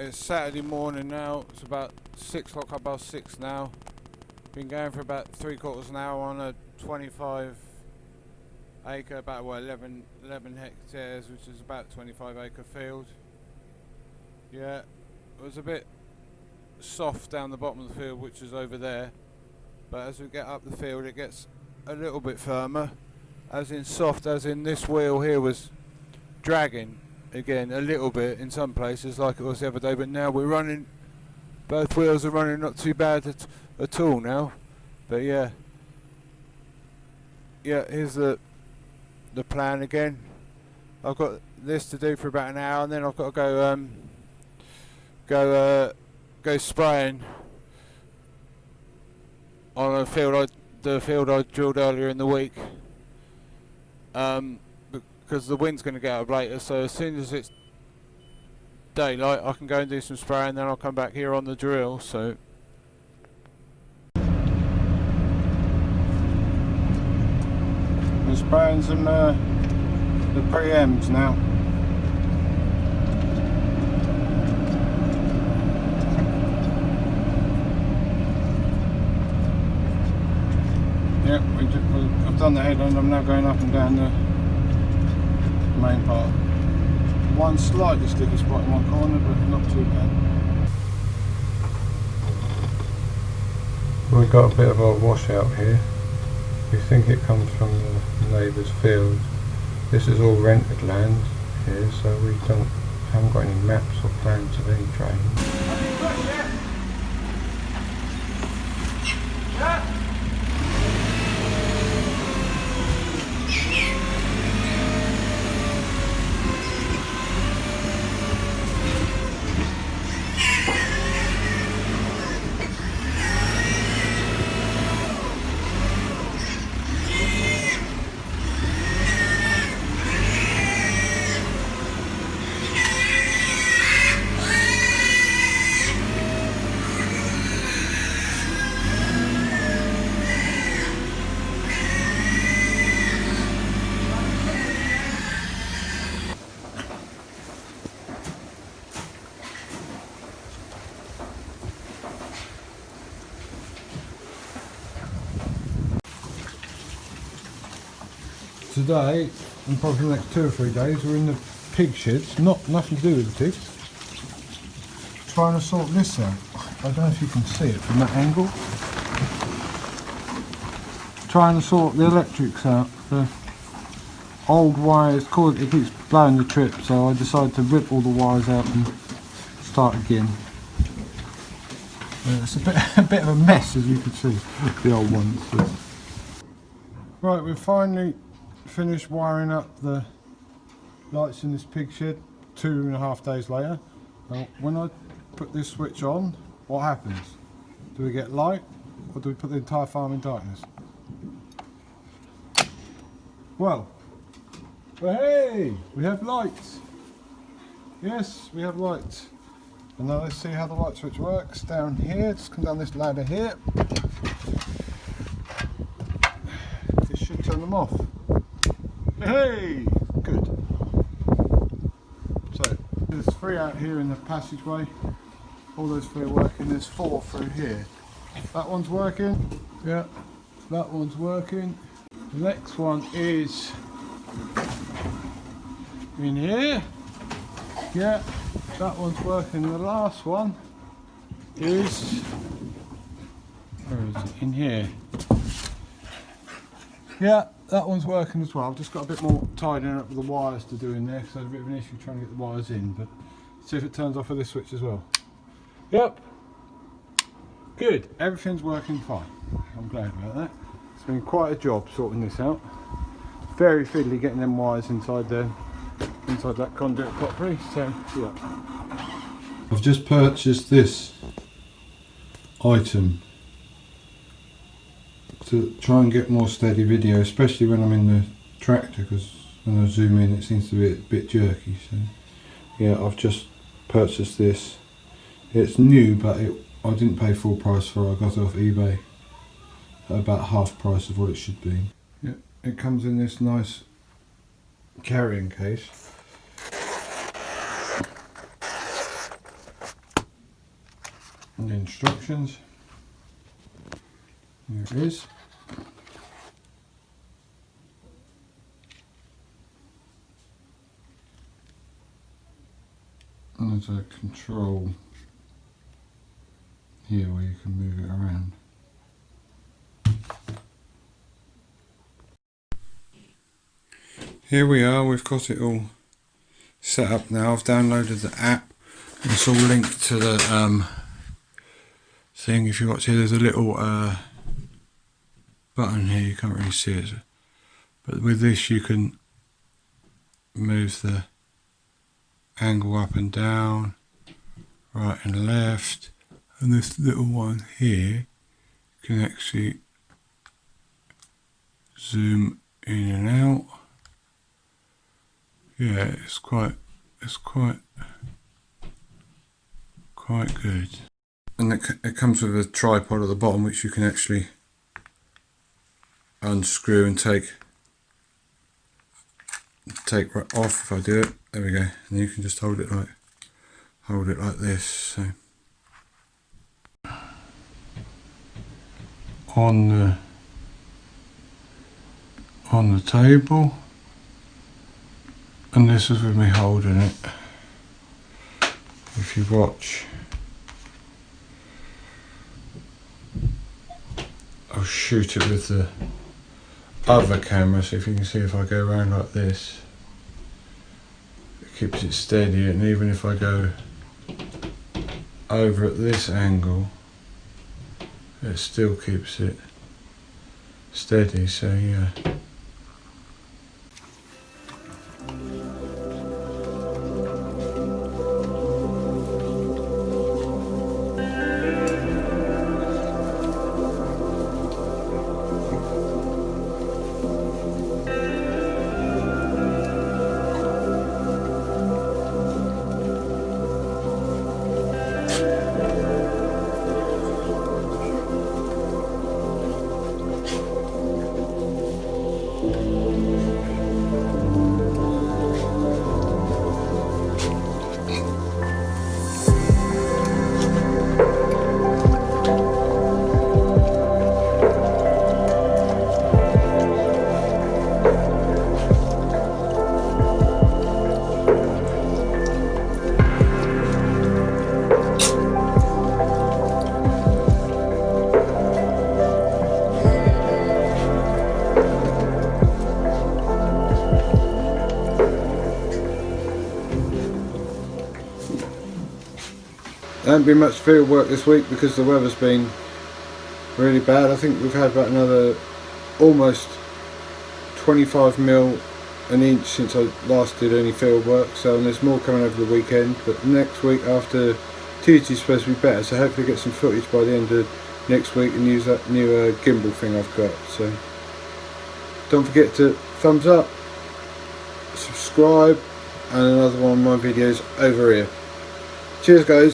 It's Saturday morning now. It's about 6 o'clock, about 6 now. Been going for about 3/4 of an hour on a 25 acre, about 11 hectares, which is about 25 acre field. Yeah, it was a bit soft down the bottom of the field, which is over there, but as we get up the field it gets a little bit firmer, as in soft, as in this wheel here was dragging again a little bit in some places like it was the other day, but now we're running, both wheels are running not too bad at all now. But yeah, here's the plan again. I've got this to do for about an hour, and then I've got to go spraying on the field I drilled earlier in the week, because the wind's going to get up later. So as soon as it's daylight, I can go and do some spraying, then I'll come back here on the drill. So we're spraying some the pre-Ms now. Yep, I've done the headland. I'm now going up and down the main part. One slightly sticky spot in one corner, but not too bad. We've got a bit of a washout here. We think it comes from the neighbour's field. This is all rented land here, so we haven't got any maps or plans of any drains. Yeah. Today, and probably for the next 2 or 3 days, we're in the pig sheds, nothing to do with the pigs. Trying to sort this out. I don't know if you can see it from that angle. Trying to sort the electrics out. The old wires, it keeps blowing the trip, so I decided to rip all the wires out and start again. It's a bit of a mess, as you can see, the old ones. Right, we've finally finished wiring up the lights in this pig shed 2.5 days later. Now, when I put this switch on, what happens? Do we get light, or do we put the entire farm in darkness? Well, hey, we have lights. Yes, we have lights. And now let's see how the light switch works. Down here, just come down this ladder here. This should turn them off. Hey, good. So there's 3 out here in the passageway. All those 3 are working. There's 4 through here. That one's working. Yeah, that one's working. The next one is in here. Yeah, that one's working. The last one is, where is it? In here. Yeah, that one's working as well. I've just got a bit more tidying up with the wires to do in there, because I had a bit of an issue trying to get the wires in, but see if it turns off with this switch as well. Yep, good, everything's working fine. I'm glad about that. It's been quite a job sorting this out. Very fiddly getting them wires inside that conduit properly, so yeah. I've just purchased this item to try and get more steady video, especially when I'm in the tractor, because when I zoom in it seems to be a bit jerky. So yeah, I've just purchased this. It's new, but I didn't pay full price for it. I got it off eBay at about half price of what it should be. Yeah, it comes in this nice carrying case. And the instructions. Here it is. And there's a control here where you can move it around. Here we are, we've got it all set up now. I've downloaded the app. It's all linked to the thing. If you watch here, there's a little button here, you can't really see it. But with this you can move the angle up and down, right and left, and this little one here can actually zoom in and out. Yeah, it's quite good. And it comes with a tripod at the bottom which you can actually unscrew and take right off. If I do it, there we go, and you can just hold it like this. So on the table, and this is with me holding it. If you watch, I'll shoot it with the other camera, so if you can see, if I go around like this, it keeps it steady, and even if I go over at this angle, it still keeps it steady. So yeah. There hasn't been much field work this week because the weather's been really bad. I think we've had about another almost 25 mil an inch since I last did any field work, so there's more coming over the weekend. But next week after Tuesday's supposed to be better, so hopefully get some footage by the end of next week and use that new gimbal thing I've got. So don't forget to thumbs up, subscribe, and another one of my videos over here. Cheers guys.